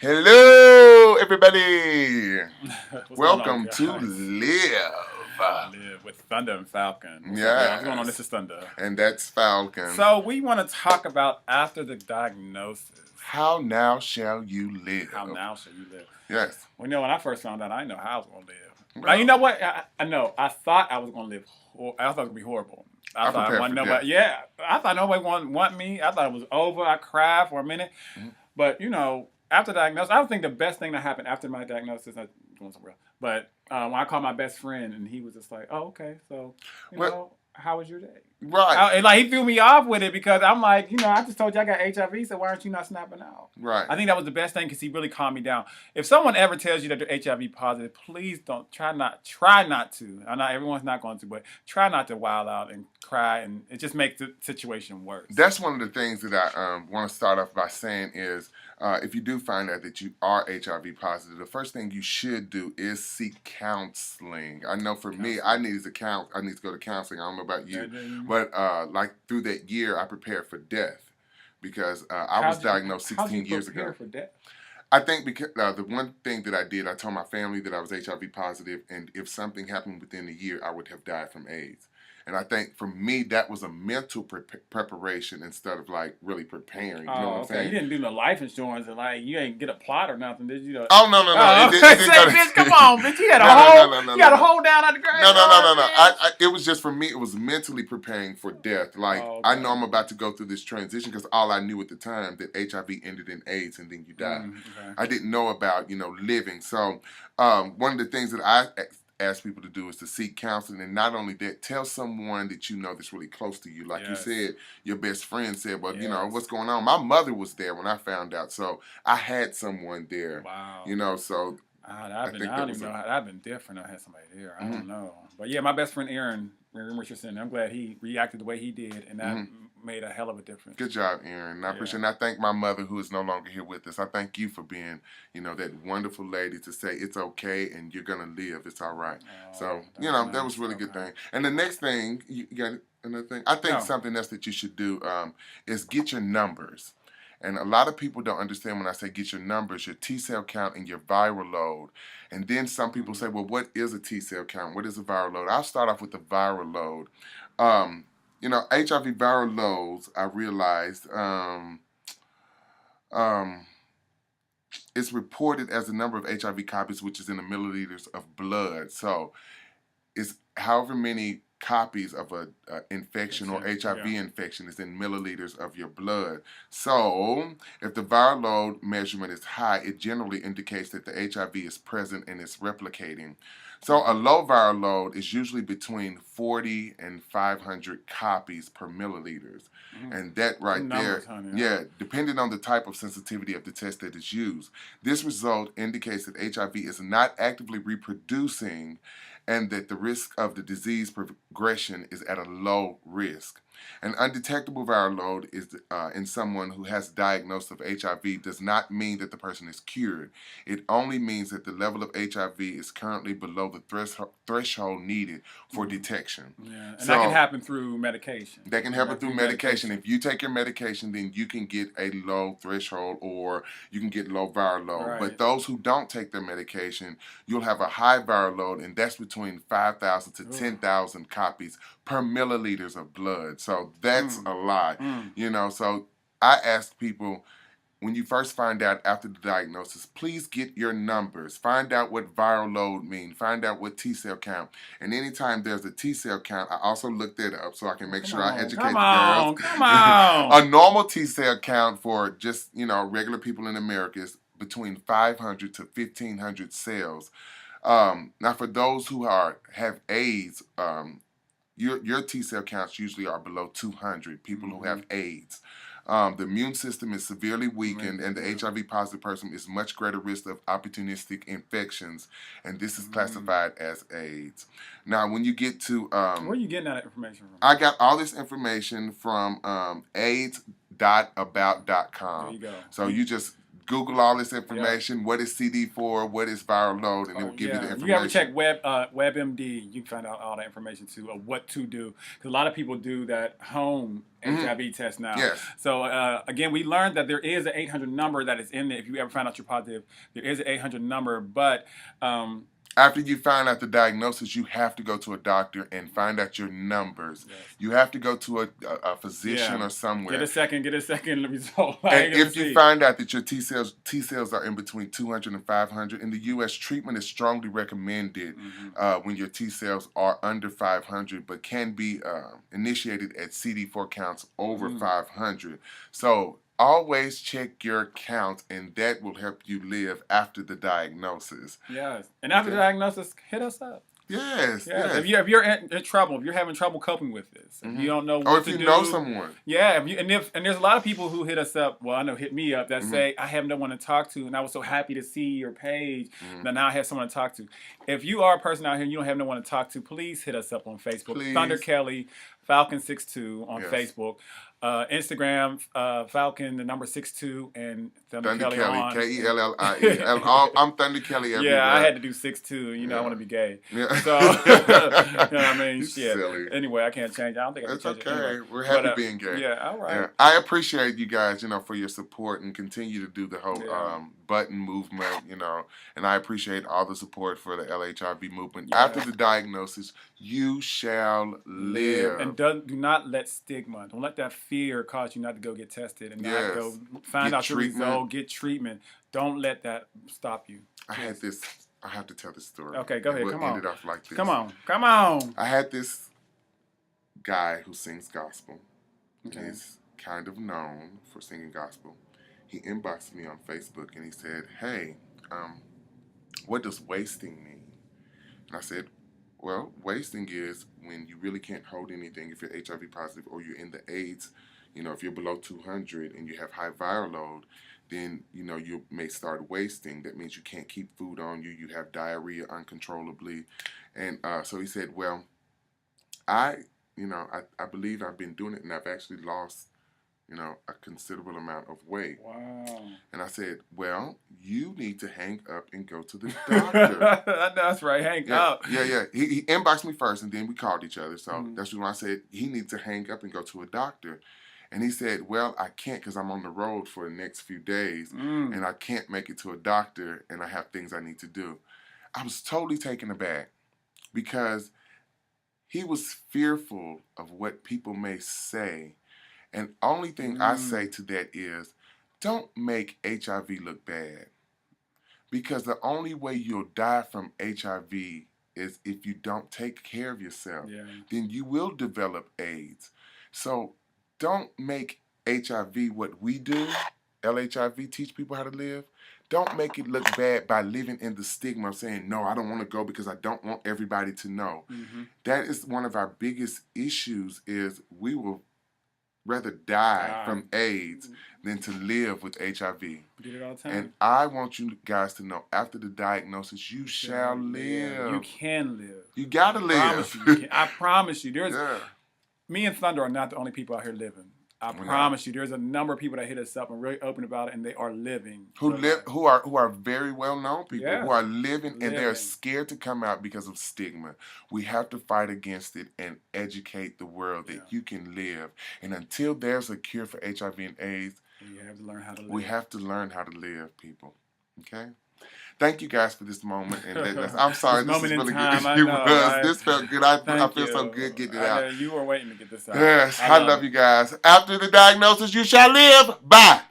Hello, everybody. What's going on, Welcome to guys? Live. Live with Thunder and Falcon. What's up, y'all? What's going on? This Yes, is Thunder. and that's Falcon. So we want to talk about after the diagnosis. How now shall you live? How now shall you live? Yes. Well, when I first found out, I didn't know how I was going to live. Now, you Well, know what? I know. I thought I was going to live. I thought it was going to be horrible. I I thought I prepared wanted for nobody. death. Yeah, I thought nobody want me. I thought it was over. I cried for a minute. Mhm. But after diagnosis, I would think the best thing that happened after my diagnosis, I'm going somewhere else. But when I called my best friend, and he was just like, "Oh, okay, so Well, how was your day?" right, And like he threw me off with it because I'm like, I just told you I got HIV, so why aren't you not snapping out? right. I think that was the best thing because he really calmed me down. If someone ever tells you that they're HIV positive, please don't try not to. I know everyone's not going to, but try not to wild out and cry, and it just makes the situation worse. That's one of the things that I want to start off by saying is if you do find out that you are HIV positive, the first thing you should do is seek counseling. I know for me, I need to go to counseling. I don't know about you, but like through that year, I prepared for death because I was diagnosed 16 years ago. For death? I think because the one thing that I did, I told my family that I was HIV positive, and if something happened within a year, I would have died from AIDS. And I think for me, that was a mental preparation instead of like really preparing. You know what I'm saying? You didn't do no life insurance and like you ain't get a plot or nothing, did you? Oh no. It didn't go Bitch, come on, bitch. You had a hold down at the grave. No. It was just for me. It was mentally preparing for death. Like I know I'm about to go through this transition because all I knew at the time that HIV ended in AIDS and then you die. Okay. I didn't know about living. So one of the things that I ask people to do is to seek counseling, and not only that, tell someone that you know that's really close to you. Like you said, your best friend said, well, what's going on? My mother was there when I found out, so I had someone there. Wow. So I don't even know how I've been different. I had somebody there. I don't know. But yeah, my best friend Aaron Richardson, I'm glad he reacted the way he did, and that made a hell of a difference. Good job, Aaron. I appreciate it. And I thank my mother, who is no longer here with us. I thank you for being, that wonderful lady to say it's okay and you're gonna live. It's all right. So that was a really good thing. And the next thing, you got another thing. I think something else that you should do is get your numbers. And a lot of people don't understand when I say get your numbers, your T cell count and your viral load. And then some people say, well, what is a T cell count? What is a viral load? I'll start off with the viral load. HIV viral loads, I realized, it's reported as the number of HIV copies, which is in the milliliters of blood. So it's however many copies of a infection or HIV infection is in milliliters of your blood. So if the viral load measurement is high, it generally indicates that the HIV is present and it's replicating. So a low viral load is usually between 40 and 500 copies per milliliters. And that right there, depending on the type of sensitivity of the test that is used. This result indicates that HIV is not actively reproducing and that the risk of the disease progression is at a low risk. An undetectable viral load is in someone who has diagnosed of HIV does not mean that the person is cured. It only means that the level of HIV is currently below the threshold needed for detection. Yeah, and that can happen through medication. That can happen through medication. If you take your medication, then you can get a low threshold or you can get low viral load. Right. But those who don't take their medication, you'll have a high viral load, and that's between 5,000 to 10,000 copies per milliliters of blood. So that's a lot. So I ask people, when you first find out after the diagnosis, please get your numbers. Find out what viral load means. Find out what T cell count. And anytime there's a T cell count, I also look that up so I can make sure I educate the girls. Come on. A normal T cell count for just, regular people in America is between 500 to 1,500 cells. Now, for those who have AIDS, your T cell counts usually are below 200, people who have AIDS. The immune system is severely weakened, and the HIV positive person is much greater risk of opportunistic infections, and this is classified as AIDS. Now, when you get to where are you getting that information from? I got all this information from AIDS.about.com. There you go. So you just Google all this information. What is CD4? What is viral load? And it will give you the information. You ever check WebMD? You can find out all that information too of what to do. Because a lot of people do that home HIV test now. Yes. So again, we learned that there is an 800 number that is in there. If you ever find out you're positive, there is an 800 number. But after you find out the diagnosis, you have to go to a doctor and find out your numbers. Yes. You have to go to a physician or somewhere. Get a second result. And if you find out that your T cells are in between 200 and 500, in the U.S., treatment is strongly recommended when your T cells are under 500, but can be initiated at CD4 counts over 500. So always check your count, and that will help you live after the diagnosis. Yes, and after the diagnosis, hit us up. Yes. If you're in trouble, if you're having trouble coping with this, if you don't know what to do, or if you know someone. Yeah, and there's a lot of people who hit us up. Well, I know hit me up that say I have no one to talk to, and I was so happy to see your page that now I have someone to talk to. If you are a person out here and you don't have no one to talk to, please hit us up on Facebook. Please. Thunder Kellie, Phalcon SixTwo on Facebook. Instagram, Phalcon, the number 62, and Thunder Kellie on. Kellie. I'm Thunder Kellie everywhere. Yeah, I had to do 6'2". You know, I want to be gay. Yeah. So, you know what I mean? Shit. Silly. Anyway, I can't change. I don't think I can change it. It's okay. Anyway. We're happy being gay. Yeah, all right. Yeah. I appreciate you guys, for your support and continue to do the whole button movement, and I appreciate all the support for the LHIV movement. Yeah. After the diagnosis, you shall live. And do not let stigma, don't let that fear cause you not to go get tested and not go find out your result, get treatment. Don't let that stop you. I had this. I have to tell this story. Okay, go ahead. Come on. Ended off like this. Come on. I had this guy who sings gospel. Okay. He's kind of known for singing gospel. He inboxed me on Facebook and he said, "Hey, what does wasting mean?" And I said, "Well, wasting is when you really can't hold anything if you're HIV positive or you're in the AIDS. If you're below 200 and you have high viral load, then, you may start wasting. That means you can't keep food on you. You have diarrhea uncontrollably." And so he said, "Well, I believe I've been doing it and I've actually lost, a considerable amount of weight." Wow. And I said, "Well, you need to hang up and go to the doctor." That's right, hang up. Yeah. He inboxed me first and then we called each other. So that's when I said he needs to hang up and go to a doctor. And he said, "Well, I can't because I'm on the road for the next few days and I can't make it to a doctor and I have things I need to do." I was totally taken aback because he was fearful of what people may say. And only thing I say to that is, don't make HIV look bad. Because the only way you'll die from HIV is if you don't take care of yourself. Yeah. Then you will develop AIDS. So don't make HIV what we do, LHIV, teach people how to live. Don't make it look bad by living in the stigma of saying, "No, I don't want to go because I don't want everybody to know." That is one of our biggest issues is we will rather die from AIDS than to live with HIV. We do it all the time. And I want you guys to know, after the diagnosis, you shall live. You can live. You gotta live. I promise you. Me and Thunder are not the only people out here living. I promise you, there's a number of people that hit us up and really open about it, and they are living. Who are very well known people who are living, and they're scared to come out because of stigma. We have to fight against it and educate the world that you can live. And until there's a cure for HIV and AIDS, we have to learn how to live. We have to learn how to live, people. Okay. Thank you guys for this moment. And I'm sorry, this is really good. This felt good. I feel so good getting it out. You were waiting to get this out. Yes, I love you guys. After the diagnosis, you shall live. Bye.